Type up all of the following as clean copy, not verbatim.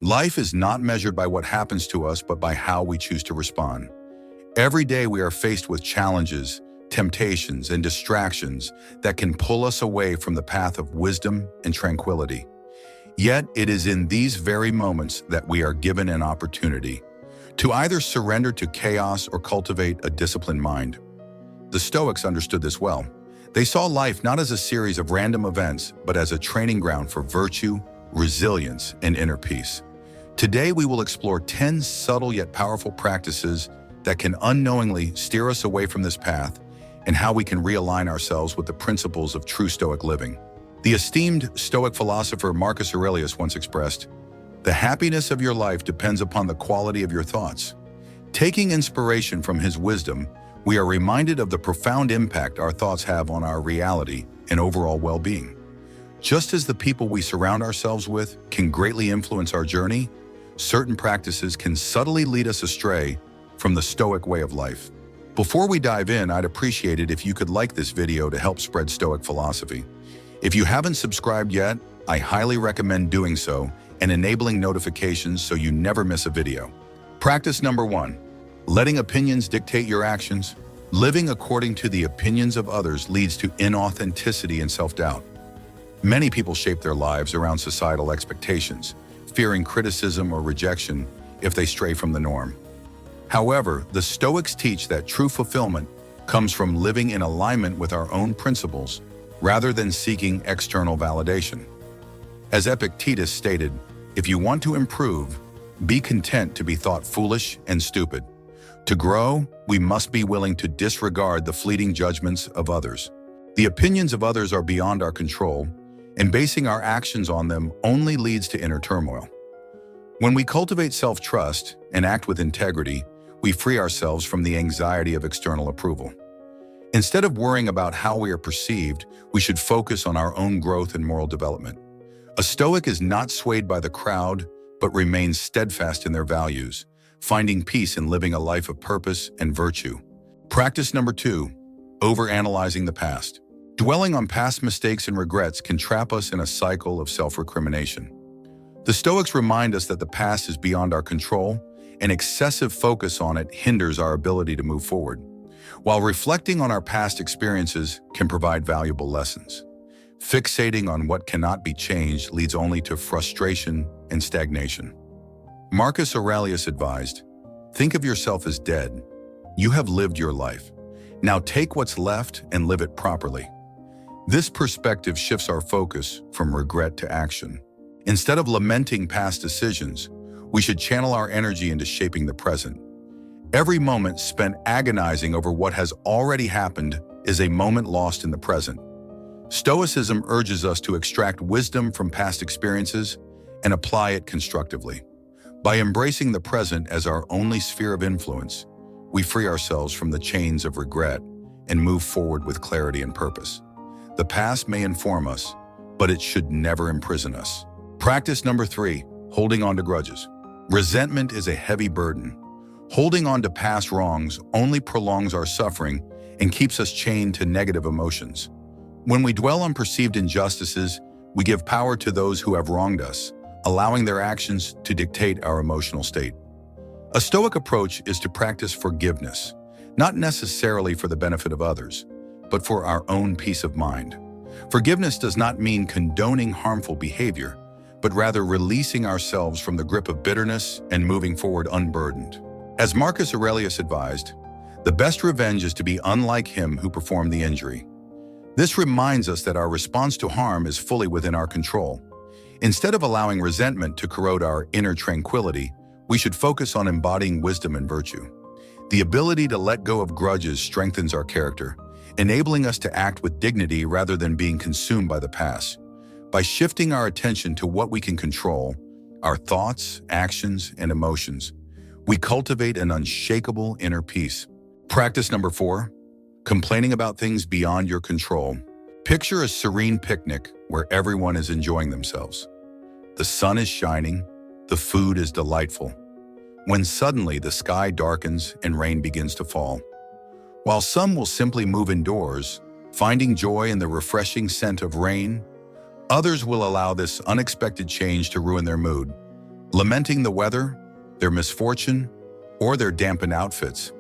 Life is not measured by what happens to us, but by how we choose to respond. Every day we are faced with challenges, temptations, and distractions that can pull us away from the path of wisdom and tranquility. Yet it is in these very moments that we are given an opportunity to either surrender to chaos or cultivate a disciplined mind. The Stoics understood this well. They saw life not as a series of random events, but as a training ground for virtue, resilience, and inner peace. Today we will explore 10 subtle yet powerful practices that can unknowingly steer us away from this path, and how we can realign ourselves with the principles of true Stoic living. The esteemed Stoic philosopher Marcus Aurelius once expressed, "The happiness of your life depends upon the quality of your thoughts." Taking inspiration from his wisdom, we are reminded of the profound impact our thoughts have on our reality and overall well-being. Just as the people we surround ourselves with can greatly influence our journey, certain practices can subtly lead us astray from the Stoic way of life. Before we dive in, I'd appreciate it if you could like this video to help spread Stoic philosophy. If you haven't subscribed yet, I highly recommend doing so and enabling notifications so you never miss a video. Practice number 1, letting opinions dictate your actions. Living according to the opinions of others leads to inauthenticity and self-doubt. Many people shape their lives around societal expectations, fearing criticism or rejection if they stray from the norm. However, the Stoics teach that true fulfillment comes from living in alignment with our own principles rather than seeking external validation. As Epictetus stated, "If you want to improve, be content to be thought foolish and stupid. To grow, we must be willing to disregard the fleeting judgments of others." The opinions of others are beyond our control, and basing our actions on them only leads to inner turmoil. When we cultivate self-trust and act with integrity, we free ourselves from the anxiety of external approval. Instead of worrying about how we are perceived, we should focus on our own growth and moral development. A Stoic is not swayed by the crowd, but remains steadfast in their values, finding peace in living a life of purpose and virtue. Practice number 2, overanalyzing the past. Dwelling on past mistakes and regrets can trap us in a cycle of self-recrimination. The Stoics remind us that the past is beyond our control, and excessive focus on it hinders our ability to move forward, while reflecting on our past experiences can provide valuable lessons. Fixating on what cannot be changed leads only to frustration and stagnation. Marcus Aurelius advised, "Think of yourself as dead. You have lived your life. Now take what's left and live it properly." This perspective shifts our focus from regret to action. Instead of lamenting past decisions, we should channel our energy into shaping the present. Every moment spent agonizing over what has already happened is a moment lost in the present. Stoicism urges us to extract wisdom from past experiences and apply it constructively. By embracing the present as our only sphere of influence, we free ourselves from the chains of regret and move forward with clarity and purpose. The past may inform us, but it should never imprison us. Practice number 3, holding on to grudges. Resentment is a heavy burden. Holding on to past wrongs only prolongs our suffering and keeps us chained to negative emotions. When we dwell on perceived injustices, we give power to those who have wronged us, allowing their actions to dictate our emotional state. A Stoic approach is to practice forgiveness, not necessarily for the benefit of others, but for our own peace of mind. Forgiveness does not mean condoning harmful behavior, but rather releasing ourselves from the grip of bitterness and moving forward unburdened. As Marcus Aurelius advised, the best revenge is to be unlike him who performed the injury. This reminds us that our response to harm is fully within our control. Instead of allowing resentment to corrode our inner tranquility, we should focus on embodying wisdom and virtue. The ability to let go of grudges strengthens our character, enabling us to act with dignity rather than being consumed by the past. By shifting our attention to what we can control, our thoughts, actions, and emotions, we cultivate an unshakable inner peace. Practice number 4, complaining about things beyond your control. Picture a serene picnic where everyone is enjoying themselves. The sun is shining, the food is delightful, when suddenly the sky darkens and rain begins to fall. While some will simply move indoors, finding joy in the refreshing scent of rain, others will allow this unexpected change to ruin their mood, lamenting the weather, their misfortune, or their dampened outfits.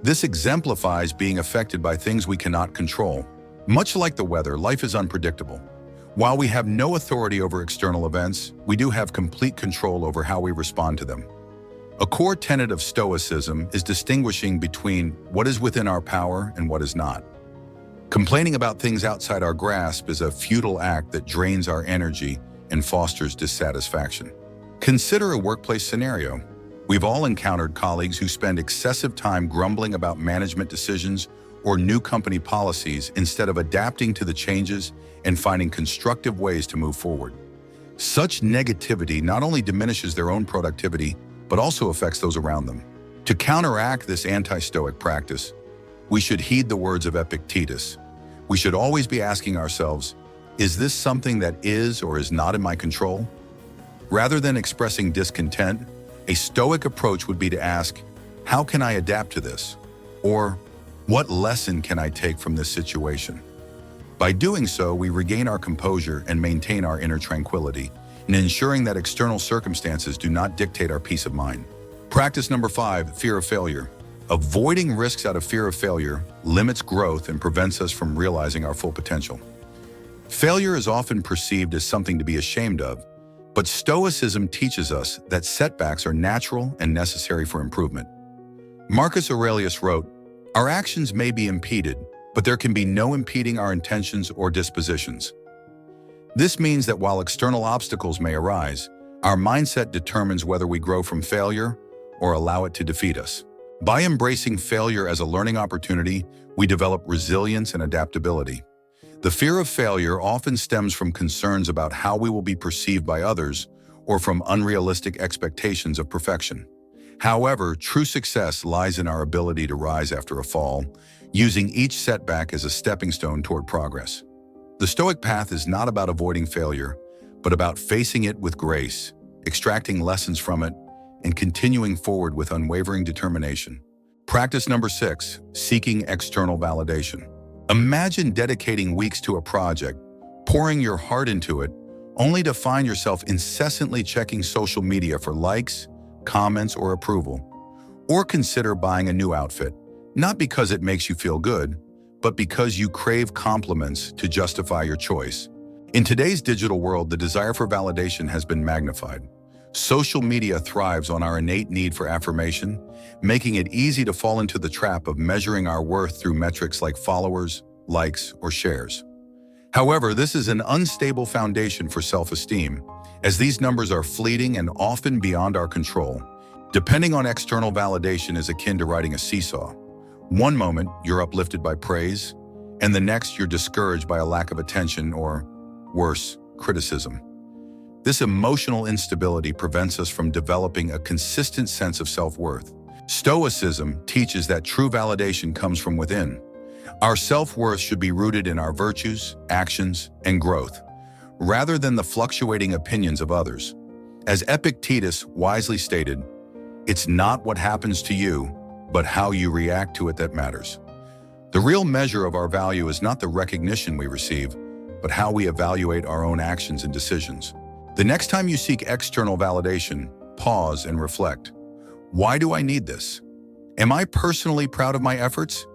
This exemplifies being affected by things we cannot control. Much like the weather, life is unpredictable. While we have no authority over external events, we do have complete control over how we respond to them. A core tenet of Stoicism is distinguishing between what is within our power and what is not. Complaining about things outside our grasp is a futile act that drains our energy and fosters dissatisfaction. Consider a workplace scenario. We've all encountered colleagues who spend excessive time grumbling about management decisions or new company policies instead of adapting to the changes and finding constructive ways to move forward. Such negativity not only diminishes their own productivity, but also affects those around them. To counteract this anti-Stoic practice, we should heed the words of Epictetus. We should always be asking ourselves, is this something that is or is not in my control? Rather than expressing discontent, a Stoic approach would be to ask, how can I adapt to this? Or, what lesson can I take from this situation? By doing so, we regain our composure and maintain our inner tranquility, in ensuring that external circumstances do not dictate our peace of mind. Practice number 5, fear of failure. Avoiding risks out of fear of failure limits growth and prevents us from realizing our full potential. Failure is often perceived as something to be ashamed of, but Stoicism teaches us that setbacks are natural and necessary for improvement. Marcus Aurelius wrote, "Our actions may be impeded, but there can be no impeding our intentions or dispositions." This means that while external obstacles may arise, our mindset determines whether we grow from failure or allow it to defeat us. By embracing failure as a learning opportunity, we develop resilience and adaptability. The fear of failure often stems from concerns about how we will be perceived by others or from unrealistic expectations of perfection. However, true success lies in our ability to rise after a fall, using each setback as a stepping stone toward progress. The Stoic path is not about avoiding failure, but about facing it with grace, extracting lessons from it, and continuing forward with unwavering determination. Practice number 6, seeking external validation. Imagine dedicating weeks to a project, pouring your heart into it, only to find yourself incessantly checking social media for likes, comments, or approval. Or consider buying a new outfit, not because it makes you feel good, but because you crave compliments to justify your choice. In today's digital world, the desire for validation has been magnified. Social media thrives on our innate need for affirmation, making it easy to fall into the trap of measuring our worth through metrics like followers, likes, or shares. However, this is an unstable foundation for self-esteem, as these numbers are fleeting and often beyond our control. Depending on external validation is akin to riding a seesaw. One moment, you're uplifted by praise, and the next, you're discouraged by a lack of attention or, worse, criticism. This emotional instability prevents us from developing a consistent sense of self-worth. Stoicism teaches that true validation comes from within. Our self-worth should be rooted in our virtues, actions, and growth, rather than the fluctuating opinions of others. As Epictetus wisely stated, it's not what happens to you, but how you react to it that matters. The real measure of our value is not the recognition we receive, but how we evaluate our own actions and decisions. The next time you seek external validation, pause and reflect. Why do I need this? Am I personally proud of my efforts?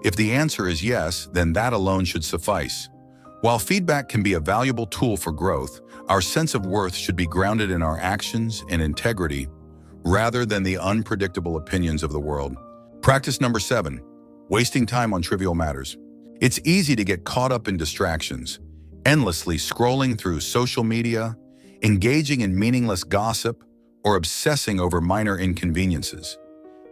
If the answer is yes, then that alone should suffice. While feedback can be a valuable tool for growth, our sense of worth should be grounded in our actions and integrity, rather than the unpredictable opinions of the world. Practice number 7, wasting time on trivial matters. It's easy to get caught up in distractions, endlessly scrolling through social media, engaging in meaningless gossip, or obsessing over minor inconveniences.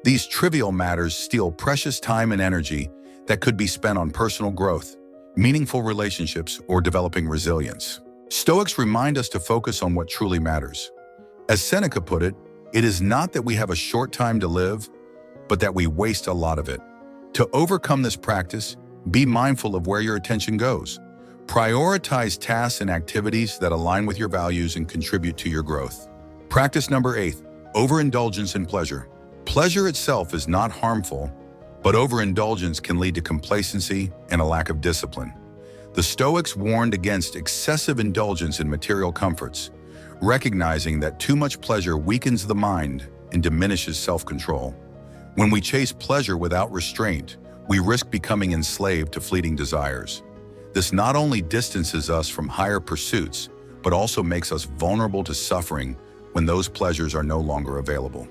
These trivial matters steal precious time and energy that could be spent on personal growth, meaningful relationships, or developing resilience. Stoics remind us to focus on what truly matters. As Seneca put it, it is not that we have a short time to live, but that we waste a lot of it. To overcome this practice, be mindful of where your attention goes. Prioritize tasks and activities that align with your values and contribute to your growth. Practice number 8, overindulgence in pleasure. Pleasure itself is not harmful, but overindulgence can lead to complacency and a lack of discipline. The Stoics warned against excessive indulgence in material comforts, recognizing that too much pleasure weakens the mind and diminishes self-control. When we chase pleasure without restraint, we risk becoming enslaved to fleeting desires. This not only distances us from higher pursuits, but also makes us vulnerable to suffering when those pleasures are no longer available.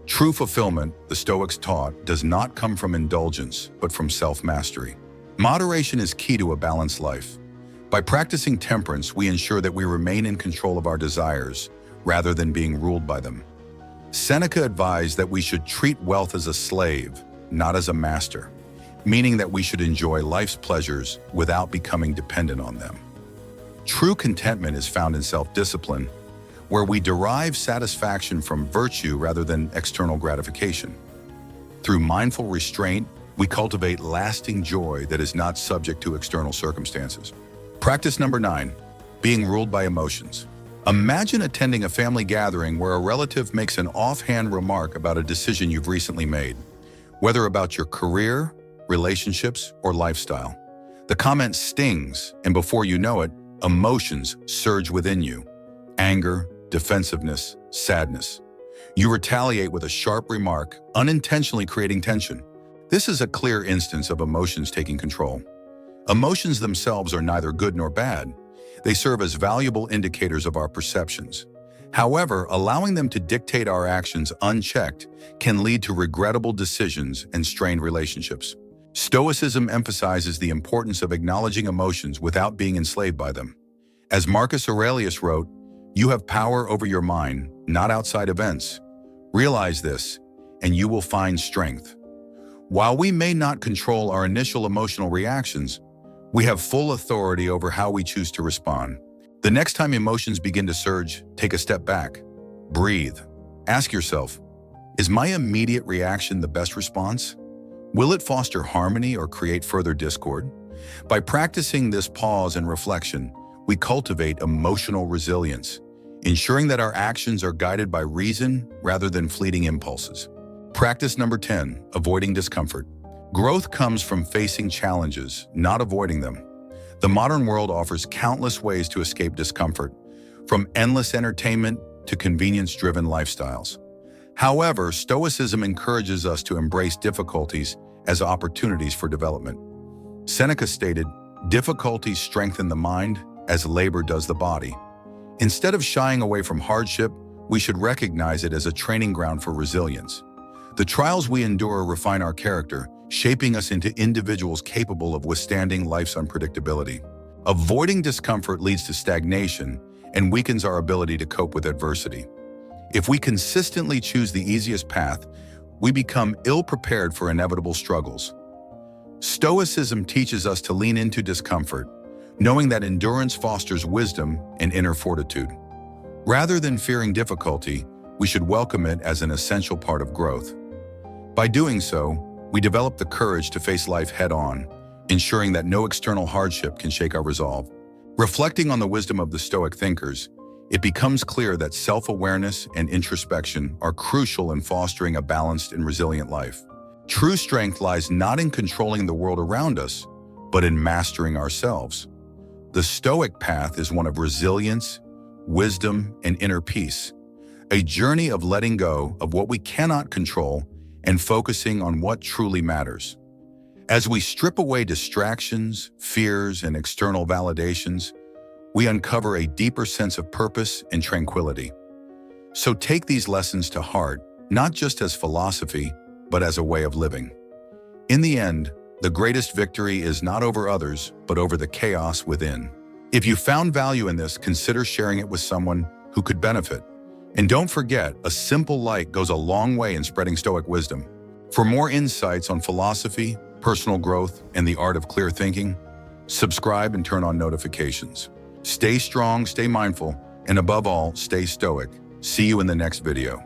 True fulfillment, the Stoics taught, does not come from indulgence, but from self-mastery. Moderation is key to a balanced life. By practicing temperance, we ensure that we remain in control of our desires, rather than being ruled by them. Seneca advised that we should treat wealth as a slave, not as a master, meaning that we should enjoy life's pleasures without becoming dependent on them. True contentment is found in self-discipline, where we derive satisfaction from virtue rather than external gratification. Through mindful restraint, we cultivate lasting joy that is not subject to external circumstances. Practice number 9, being ruled by emotions. Imagine attending a family gathering where a relative makes an offhand remark about a decision you've recently made, whether about your career, relationships, or lifestyle. The comment stings, and before you know it, emotions surge within you. Anger, defensiveness, sadness. You retaliate with a sharp remark, unintentionally creating tension. This is a clear instance of emotions taking control. Emotions themselves are neither good nor bad. They serve as valuable indicators of our perceptions. However, allowing them to dictate our actions unchecked can lead to regrettable decisions and strained relationships. Stoicism emphasizes the importance of acknowledging emotions without being enslaved by them. As Marcus Aurelius wrote, "You have power over your mind, not outside events. Realize this, and you will find strength." While we may not control our initial emotional reactions, we have full authority over how we choose to respond. The next time emotions begin to surge, take a step back. Breathe. Ask yourself, is my immediate reaction the best response? Will it foster harmony or create further discord? By practicing this pause and reflection, we cultivate emotional resilience, ensuring that our actions are guided by reason rather than fleeting impulses. Practice number 10, avoiding discomfort. Growth comes from facing challenges, not avoiding them. The modern world offers countless ways to escape discomfort, from endless entertainment to convenience-driven lifestyles. However, Stoicism encourages us to embrace difficulties as opportunities for development. Seneca stated, "Difficulties strengthen the mind as labor does the body." Instead of shying away from hardship, we should recognize it as a training ground for resilience. The trials we endure refine our character, shaping us into individuals capable of withstanding life's unpredictability. Avoiding discomfort leads to stagnation and weakens our ability to cope with adversity. If we consistently choose the easiest path, we become ill-prepared for inevitable struggles. Stoicism teaches us to lean into discomfort, knowing that endurance fosters wisdom and inner fortitude. Rather than fearing difficulty, we should welcome it as an essential part of growth. By doing so, we develop the courage to face life head-on, ensuring that no external hardship can shake our resolve. Reflecting on the wisdom of the Stoic thinkers, it becomes clear that self-awareness and introspection are crucial in fostering a balanced and resilient life. True strength lies not in controlling the world around us, but in mastering ourselves. The Stoic path is one of resilience, wisdom, and inner peace, a journey of letting go of what we cannot control and focusing on what truly matters. As we strip away distractions, fears, and external validations, we uncover a deeper sense of purpose and tranquility. So take these lessons to heart, not just as philosophy, but as a way of living. In the end, the greatest victory is not over others, but over the chaos within. If you found value in this, consider sharing it with someone who could benefit. And don't forget, a simple like goes a long way in spreading Stoic wisdom. For more insights on philosophy, personal growth, and the art of clear thinking, subscribe and turn on notifications. Stay strong, stay mindful, and above all, stay stoic. See you in the next video.